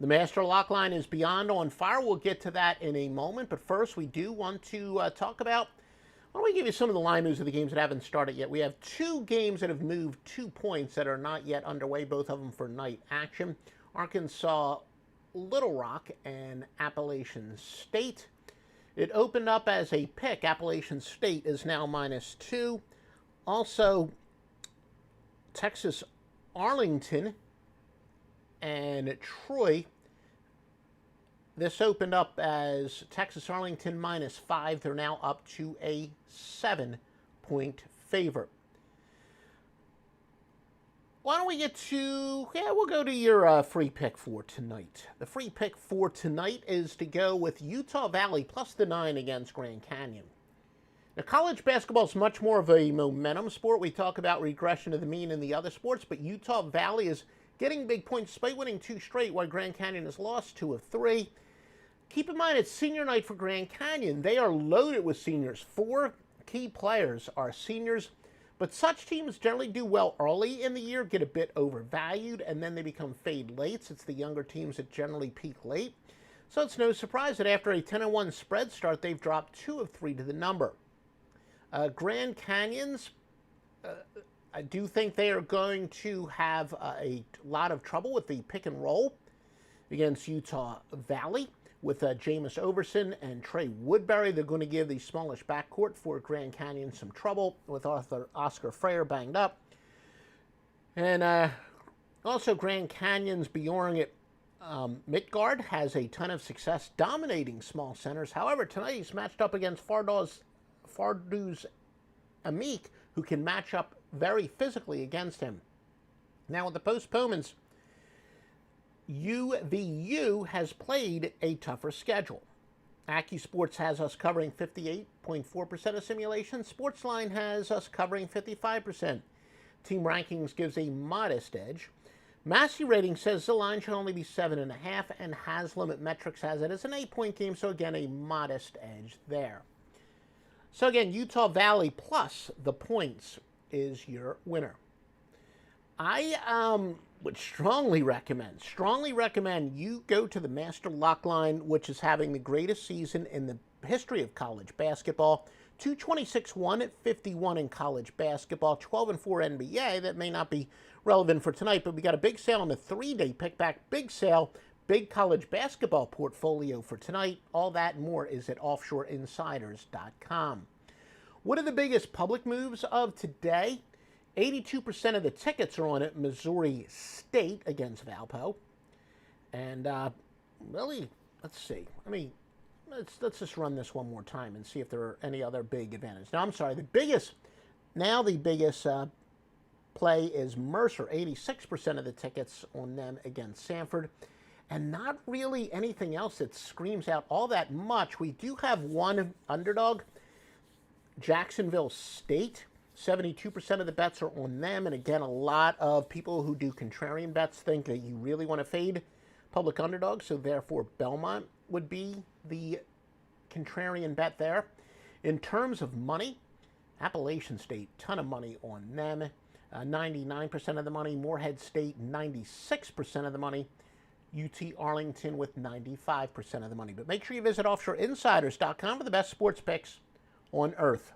The Master Lock line is beyond on fire. We'll get to that in a moment. But first, we do want to talk about, why don't we give you some of the line moves of the games that haven't started yet. We have two games that have moved 2 points that are not yet underway, both of them for night action. Arkansas, Little Rock, and Appalachian State. It opened up as a pick. Appalachian State is now -2. Also, Texas Arlington and Troy. This opened up as Texas Arlington -5. They're now up to a 7-point favorite. Why don't we get to, we'll go to your free pick for tonight. The free pick for tonight is to go with Utah Valley plus the 9 against Grand Canyon. Now, college basketball is much more of a momentum sport. We talk about regression to the mean in the other sports, but Utah Valley is getting big points despite winning 2 straight, while Grand Canyon has lost 2 of 3. Keep in mind, it's senior night for Grand Canyon. They are loaded with seniors. 4 key players are seniors, but such teams generally do well early in the year, get a bit overvalued, and then they become fade late. It's the younger teams that generally peak late. So it's no surprise that after a 10-1 spread start, they've dropped 2 of 3 to the number. Grand Canyons, I do think they are going to have a lot of trouble with the pick and roll against Utah Valley. With Jameis Overson and Trey Woodbury, they're going to give the smallish backcourt for Grand Canyon some trouble with Oscar Freyer banged up. And also Grand Canyon's Bjorn Midgard has a ton of success dominating small centers. However, tonight he's matched up against Farduz Amik, who can match up very physically against him. Now, with the postponements, UVU has played a tougher schedule. AccuSports has us covering 58.4% of simulations. Sportsline has us covering 55%. Team Rankings gives a modest edge. Massey Rating says the line should only be 7.5, and Haslam Metrics has it as an 8-point game, so again, a modest edge there. So again, Utah Valley plus the points is your winner. I would strongly recommend you go to the Master Lock line, which is having the greatest season in the history of college basketball. 226-1 at 51 in college basketball, 12-4 NBA. That may not be relevant for tonight, but we got a big sale on the 3-day pickback. Big sale, big college basketball portfolio for tonight. All that and more is at offshoreinsiders.com. What are the biggest public moves of today? 82% of the tickets are on it. Missouri State against Valpo. And really, let's see. Let's just run this one more time and see if there are any other big advantages. Now, I'm sorry. The biggest play is Mercer. 86% of the tickets on them against Sanford. And not really anything else that screams out all that much. We do have one underdog, Jacksonville State. 72% of the bets are on them. And again, a lot of people who do contrarian bets think that you really want to fade public underdogs. So therefore, Belmont would be the contrarian bet there. In terms of money, Appalachian State, ton of money on them. 99% of the money. Morehead State, 96% of the money. UT Arlington with 95% of the money. But make sure you visit offshoreinsiders.com for the best sports picks on earth.